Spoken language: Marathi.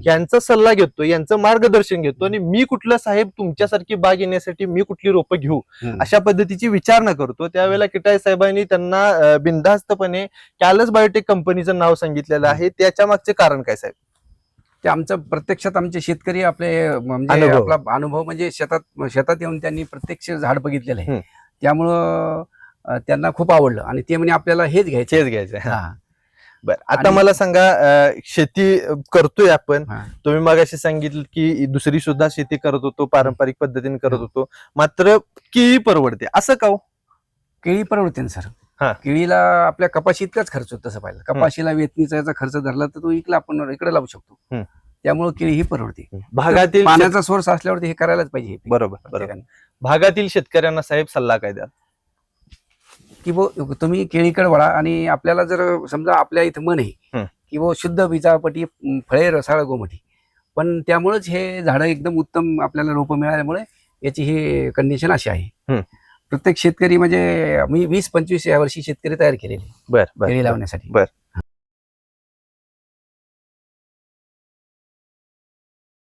यांचा सल्ला घेतो, यांचं मार्गदर्शन घेतो आणि मी कुठलं साहेब तुमच्यासारखी बाग येण्यासाठी मी कुठली रोपं घेऊ अशा पद्धतीची विचारणा करतो. त्यावेळेला किटाय साहेबांनी त्यांना बिनधास्तपणे कॅलस बायोटेक कंपनीचं नाव सांगितलेलं आहे. त्याच्या मागचे कारण काय साहेब? ते आमचं प्रत्यक्षात आमचे शेतकरी आपले म्हणजे आपला अनुभव म्हणजे शेतात येऊन त्यांनी प्रत्यक्ष झाड बघितलेलं आहे. त्यामुळं त्यांना खूप आवडलं आणि ते म्हणे आपल्याला हेच घ्यायचं. बरं, आता मला सांगा, शेती करतोय आपण, तुम्ही मगाशी सांगितलं की दुसरी सुद्धा शेती करत होतो, पारंपरिक पद्धतीने करत होतो, मात्र केळी परवडते असं का हो? केळी परवडते ना सर. केळीला आपल्या कपाशी इतकाच खर्च होतो. तसं पाहिलं कपाशीला वेतनीचा खर्च धरला तर तो इकडे आपण इकडे लावू शकतो. त्यामुळे केळी ही परवडते. भागातील पाण्याचा सोर्स असल्यावरती हे करायलाच पाहिजे. बरोबर. भागातील शेतकऱ्यांना साहेब सल्ला काय द्याल? की तुम्ही केळीकडे वळा आणि आपल्याला जर समजा आपल्या इथं मन आहे की शुद्ध बीजापटी फळे रसाळ गोमटी, पण त्यामुळेच हे झाडं एकदम उत्तम आपल्याला रोपं मिळाल्यामुळे याची ही कंडिशन अशी आहे. प्रत्येक शेतकरी म्हणजे मी 20-25 या वर्षी शेतकरी तयार केलेले केळी लावण्यासाठी.